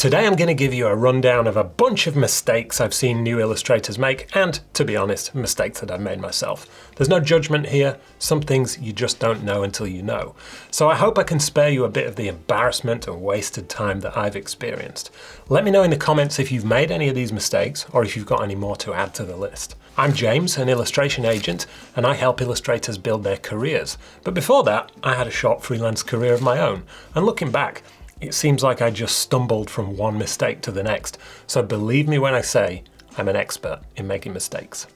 Today I'm going to give you a rundown of a bunch of mistakes I've seen new illustrators make, and, to be honest, mistakes that I've made myself. There's no judgment here, some things you just don't know until you know. So I hope I can spare you a bit of the embarrassment and wasted time that I've experienced. Let me know in the comments if you've made any of these mistakes, or if you've got any more to add to the list. I'm James, an illustration agent, and I help illustrators build their careers. But before that, I had a short freelance career of my own, and looking back, it seems like I just stumbled from one mistake to the next, so believe me when I say I'm an expert in making mistakes.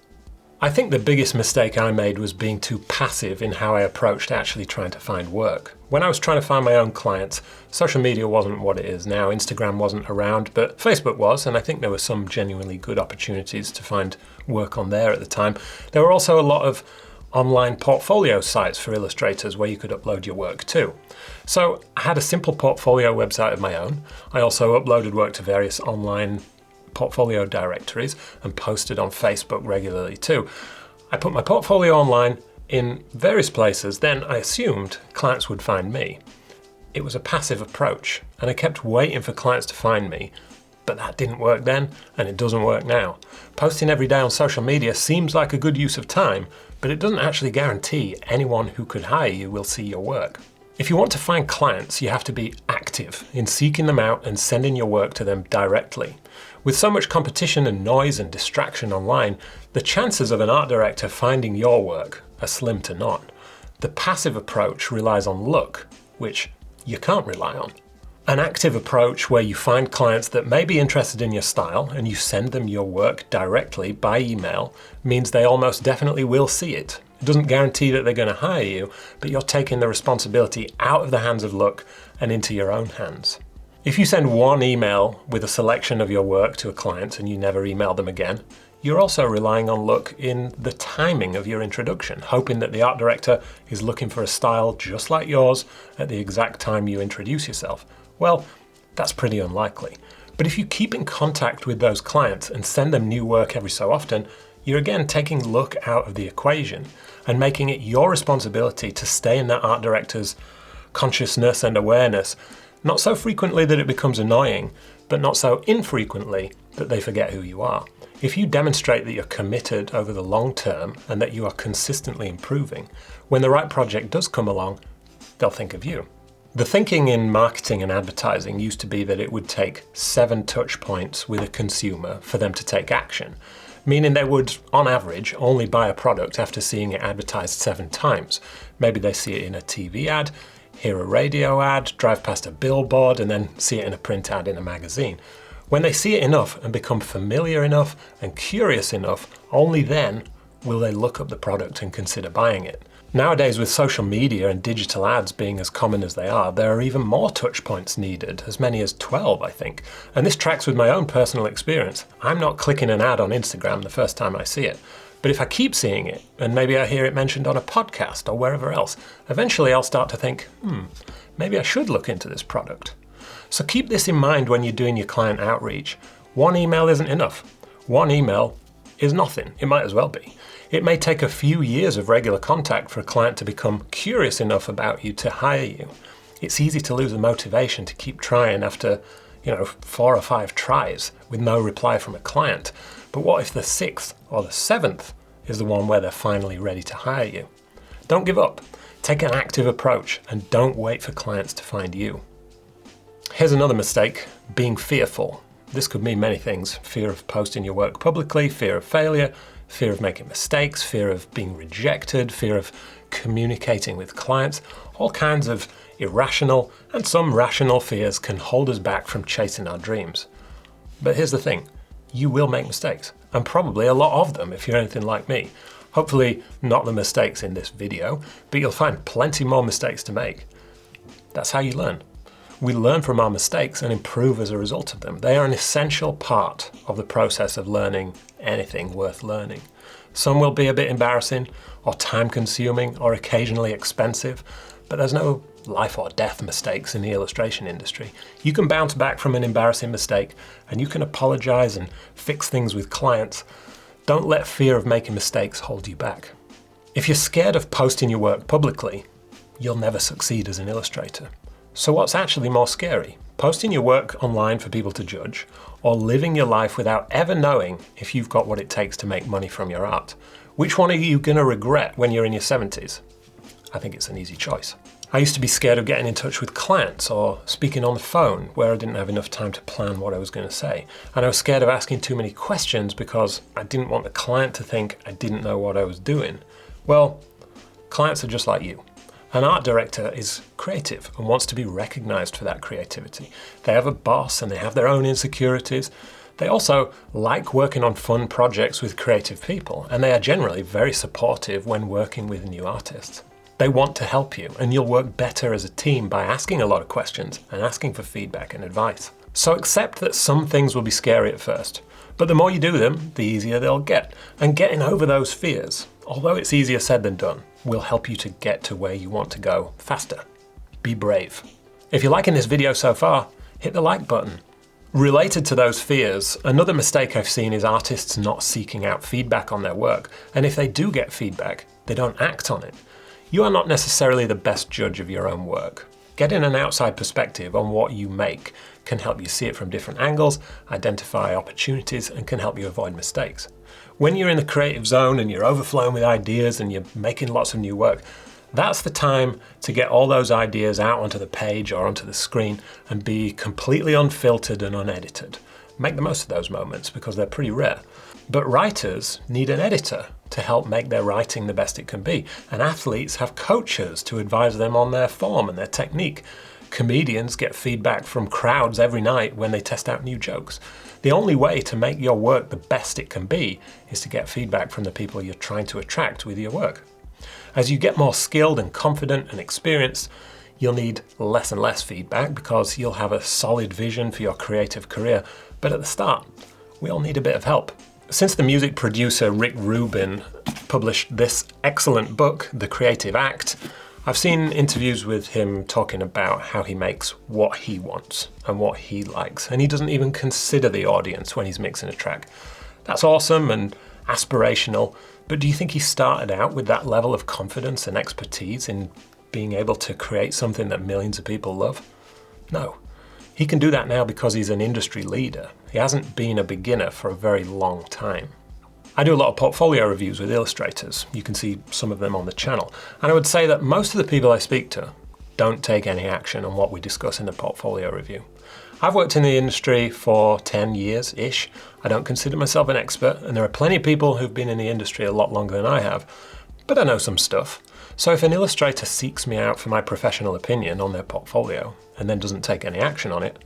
I think the biggest mistake I made was being too passive in how I approached actually trying to find work. When I was trying to find my own clients, social media wasn't what it is now. Instagram wasn't around, but Facebook was, and I think there were some genuinely good opportunities to find work on there at the time. There were also a lot of online portfolio sites for illustrators where you could upload your work too. So I had a simple portfolio website of my own. I also uploaded work to various online portfolio directories and posted on Facebook regularly too. I put my portfolio online in various places, then I assumed clients would find me. It was a passive approach, and I kept waiting for clients to find me, but that didn't work then, and it doesn't work now. Posting every day on social media seems like a good use of time, but it doesn't actually guarantee anyone who could hire you will see your work. If you want to find clients, you have to be active in seeking them out and sending your work to them directly. With so much competition and noise and distraction online, the chances of an art director finding your work are slim to none. The passive approach relies on luck, which you can't rely on. An active approach where you find clients that may be interested in your style and you send them your work directly by email means they almost definitely will see it. It doesn't guarantee that they're going to hire you, but you're taking the responsibility out of the hands of luck and into your own hands. If you send one email with a selection of your work to a client and you never email them again, you're also relying on luck in the timing of your introduction, hoping that the art director is looking for a style just like yours at the exact time you introduce yourself. Well, that's pretty unlikely. But if you keep in contact with those clients and send them new work every so often, you're again taking luck out of the equation and making it your responsibility to stay in that art director's consciousness and awareness, not so frequently that it becomes annoying, but not so infrequently that they forget who you are. If you demonstrate that you're committed over the long term and that you are consistently improving, when the right project does come along, they'll think of you. The thinking in marketing and advertising used to be that it would take 7 touch points with a consumer for them to take action, meaning they would, on average, only buy a product after seeing it advertised 7 times. Maybe they see it in a TV ad, hear a radio ad, drive past a billboard, and then see it in a print ad in a magazine. When they see it enough and become familiar enough and curious enough, only then will they look up the product and consider buying it. Nowadays, with social media and digital ads being as common as they are, there are even more touch points needed, as many as 12, I think. And this tracks with my own personal experience. I'm not clicking an ad on Instagram the first time I see it. But if I keep seeing it, and maybe I hear it mentioned on a podcast or wherever else, eventually I'll start to think, maybe I should look into this product. So keep this in mind when you're doing your client outreach. One email isn't enough. One email is nothing. It might as well be. It may take a few years of regular contact for a client to become curious enough about you to hire you. It's easy to lose the motivation to keep trying after, 4 or 5 tries with no reply from a client. But what if the 6th or the 7th is the one where they're finally ready to hire you? Don't give up. Take an active approach and don't wait for clients to find you. Here's another mistake, being fearful. This could mean many things. Fear of posting your work publicly, fear of failure, fear of making mistakes, fear of being rejected, fear of communicating with clients. All kinds of irrational and some rational fears can hold us back from chasing our dreams. But here's the thing, you will make mistakes, and probably a lot of them if you're anything like me. Hopefully not the mistakes in this video, but you'll find plenty more mistakes to make. That's how you learn. We learn from our mistakes and improve as a result of them. They are an essential part of the process of learning anything worth learning. Some will be a bit embarrassing or time-consuming or occasionally expensive, but there's no life or death mistakes in the illustration industry. You can bounce back from an embarrassing mistake and you can apologize and fix things with clients. Don't let fear of making mistakes hold you back. If you're scared of posting your work publicly, you'll never succeed as an illustrator. So what's actually more scary? Posting your work online for people to judge, or living your life without ever knowing if you've got what it takes to make money from your art? Which one are you going to regret when you're in your 70s? I think it's an easy choice. I used to be scared of getting in touch with clients or speaking on the phone where I didn't have enough time to plan what I was going to say. And I was scared of asking too many questions because I didn't want the client to think I didn't know what I was doing. Well, clients are just like you. An art director is creative and wants to be recognized for that creativity. They have a boss and they have their own insecurities. They also like working on fun projects with creative people, and they are generally very supportive when working with new artists. They want to help you, and you'll work better as a team by asking a lot of questions and asking for feedback and advice. So accept that some things will be scary at first, but the more you do them, the easier they'll get. And getting over those fears, although it's easier said than done, will help you to get to where you want to go faster. Be brave. If you're liking this video so far, hit the like button. Related to those fears, another mistake I've seen is artists not seeking out feedback on their work. And if they do get feedback, they don't act on it. You are not necessarily the best judge of your own work. Getting an outside perspective on what you make can help you see it from different angles, identify opportunities, and can help you avoid mistakes. When you're in the creative zone and you're overflowing with ideas and you're making lots of new work, that's the time to get all those ideas out onto the page or onto the screen and be completely unfiltered and unedited. Make the most of those moments because they're pretty rare. But writers need an editor to help make their writing the best it can be. And athletes have coaches to advise them on their form and their technique. Comedians get feedback from crowds every night when they test out new jokes. The only way to make your work the best it can be is to get feedback from the people you're trying to attract with your work. As you get more skilled and confident and experienced, you'll need less and less feedback because you'll have a solid vision for your creative career. But at the start, we all need a bit of help. Since the music producer Rick Rubin published this excellent book, The Creative Act, I've seen interviews with him talking about how he makes what he wants and what he likes, and he doesn't even consider the audience when he's mixing a track. That's awesome and aspirational, but do you think he started out with that level of confidence and expertise in being able to create something that millions of people love? No. He can do that now because he's an industry leader. He hasn't been a beginner for a very long time. I do a lot of portfolio reviews with illustrators. You can see some of them on the channel. And I would say that most of the people I speak to don't take any action on what we discuss in the portfolio review. I've worked in the industry for 10 years-ish. I don't consider myself an expert, and there are plenty of people who've been in the industry a lot longer than I have, but I know some stuff. So if an illustrator seeks me out for my professional opinion on their portfolio and then doesn't take any action on it,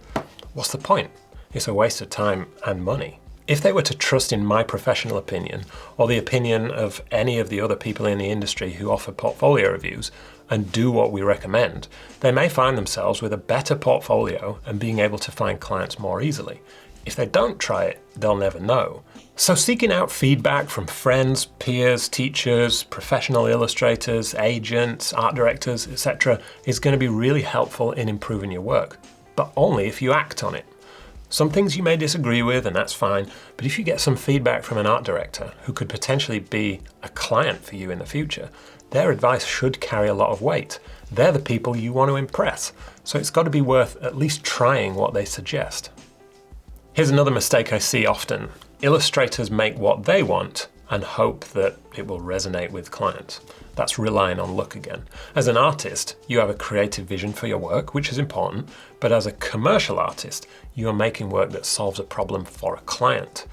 what's the point? It's a waste of time and money. If they were to trust in my professional opinion or the opinion of any of the other people in the industry who offer portfolio reviews and do what we recommend, they may find themselves with a better portfolio and being able to find clients more easily. If they don't try it, they'll never know. So seeking out feedback from friends, peers, teachers, professional illustrators, agents, art directors, etc. is going to be really helpful in improving your work, but only if you act on it. Some things you may disagree with, and that's fine, but if you get some feedback from an art director who could potentially be a client for you in the future, their advice should carry a lot of weight. They're the people you want to impress, so it's got to be worth at least trying what they suggest. Here's another mistake I see often. Illustrators make what they want and hope that it will resonate with clients. That's relying on luck again. As an artist, you have a creative vision for your work, which is important, but as a commercial artist, you are making work that solves a problem for a client.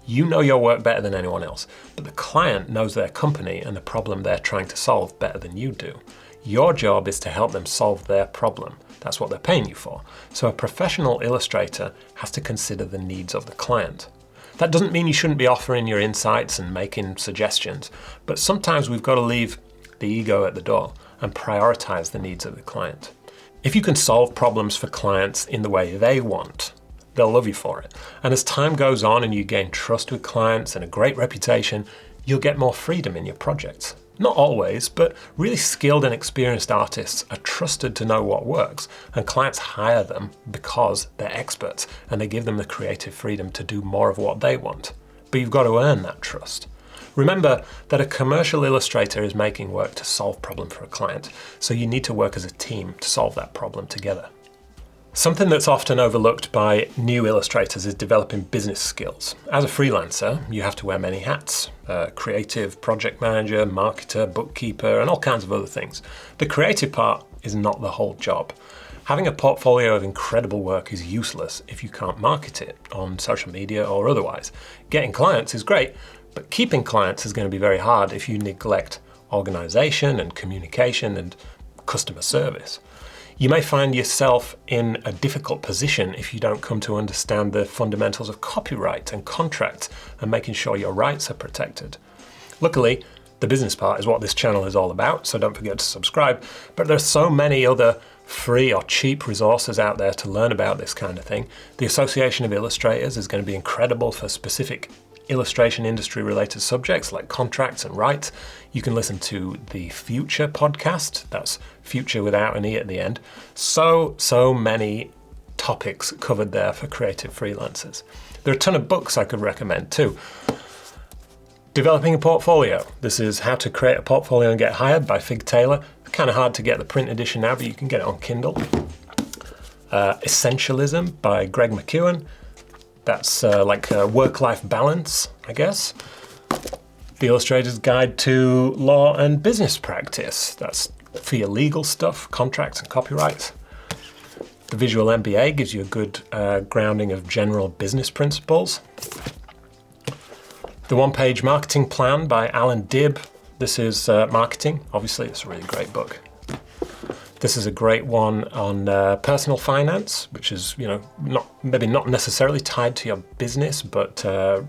You know your work better than anyone else, but the client knows their company and the problem they're trying to solve better than you do. Your job is to help them solve their problem. That's what they're paying you for. So a professional illustrator has to consider the needs of the client. That doesn't mean you shouldn't be offering your insights and making suggestions, but sometimes we've got to leave the ego at the door and prioritize the needs of the client. If you can solve problems for clients in the way they want, they'll love you for it. And as time goes on and you gain trust with clients and a great reputation, you'll get more freedom in your projects. Not always, but really skilled and experienced artists are trusted to know what works, and clients hire them because they're experts and they give them the creative freedom to do more of what they want. But you've got to earn that trust. Remember that a commercial illustrator is making work to solve a problem for a client, so you need to work as a team to solve that problem together. Something that's often overlooked by new illustrators is developing business skills. As a freelancer, you have to wear many hats: creative, project manager, marketer, bookkeeper, and all kinds of other things. The creative part is not the whole job. Having a portfolio of incredible work is useless if you can't market it on social media or otherwise. Getting clients is great, but keeping clients is going to be very hard if you neglect organization and communication and customer service. You may find yourself in a difficult position if you don't come to understand the fundamentals of copyright and contracts and making sure your rights are protected. Luckily, the business part is what this channel is all about, so don't forget to subscribe. But there's so many other free or cheap resources out there to learn about this kind of thing. The Association of Illustrators is going to be incredible for specific illustration industry related subjects like contracts and rights. You can listen to the Future podcast, that's Future without an E at the end. So many topics covered there for creative freelancers. There are a ton of books I could recommend too. Developing a Portfolio. This is How to Create a Portfolio and Get Hired by Fig Taylor. Kind of hard to get the print edition now, but you can get it on Kindle. Essentialism by Greg McKeown. That's like a work-life balance, I guess. The Illustrator's Guide to Law and Business Practice. That's for your legal stuff, contracts and copyrights. The Visual MBA gives you a good grounding of general business principles. The One-Page Marketing Plan by Alan Dibb. This is marketing. Obviously, it's a really great book. This is a great one on personal finance, which is, maybe not necessarily tied to your business, but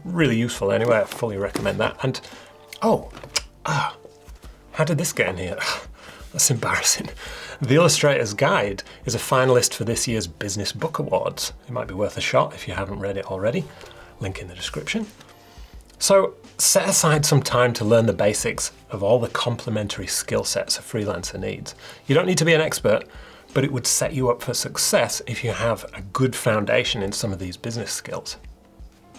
really useful anyway. I fully recommend that. And, how did this get in here? That's embarrassing. The Illustrator's Guide is a finalist for this year's Business Book Awards. It might be worth a shot if you haven't read it already. Link in the description. So set aside some time to learn the basics of all the complementary skill sets a freelancer needs. You don't need to be an expert, but it would set you up for success if you have a good foundation in some of these business skills.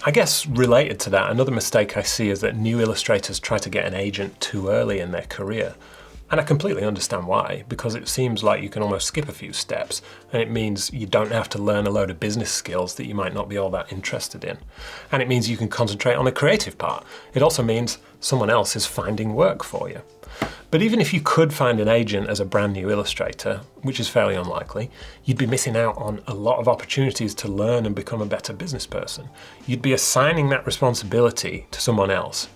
I guess related to that, another mistake I see is that new illustrators try to get an agent too early in their career. And I completely understand why, because it seems like you can almost skip a few steps, and it means you don't have to learn a load of business skills that you might not be all that interested in. And it means you can concentrate on the creative part. It also means someone else is finding work for you. But even if you could find an agent as a brand new illustrator, which is fairly unlikely, you'd be missing out on a lot of opportunities to learn and become a better business person. You'd be assigning that responsibility to someone else,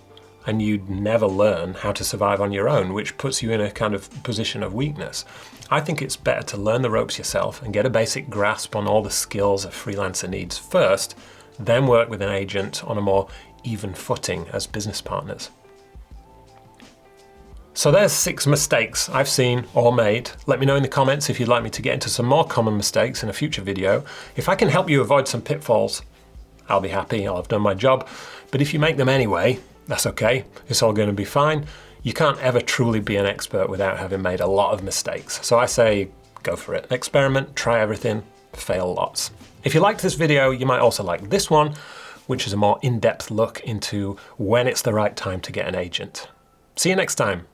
and you'd never learn how to survive on your own, which puts you in a kind of position of weakness. I think it's better to learn the ropes yourself and get a basic grasp on all the skills a freelancer needs first, then work with an agent on a more even footing as business partners. So there's 6 mistakes I've seen or made. Let me know in the comments if you'd like me to get into some more common mistakes in a future video. If I can help you avoid some pitfalls, I'll be happy, I'll have done my job. But if you make them anyway, that's okay, it's all going to be fine. You can't ever truly be an expert without having made a lot of mistakes. So I say, go for it. Experiment, try everything, fail lots. If you liked this video, you might also like this one, which is a more in-depth look into when it's the right time to get an agent. See you next time.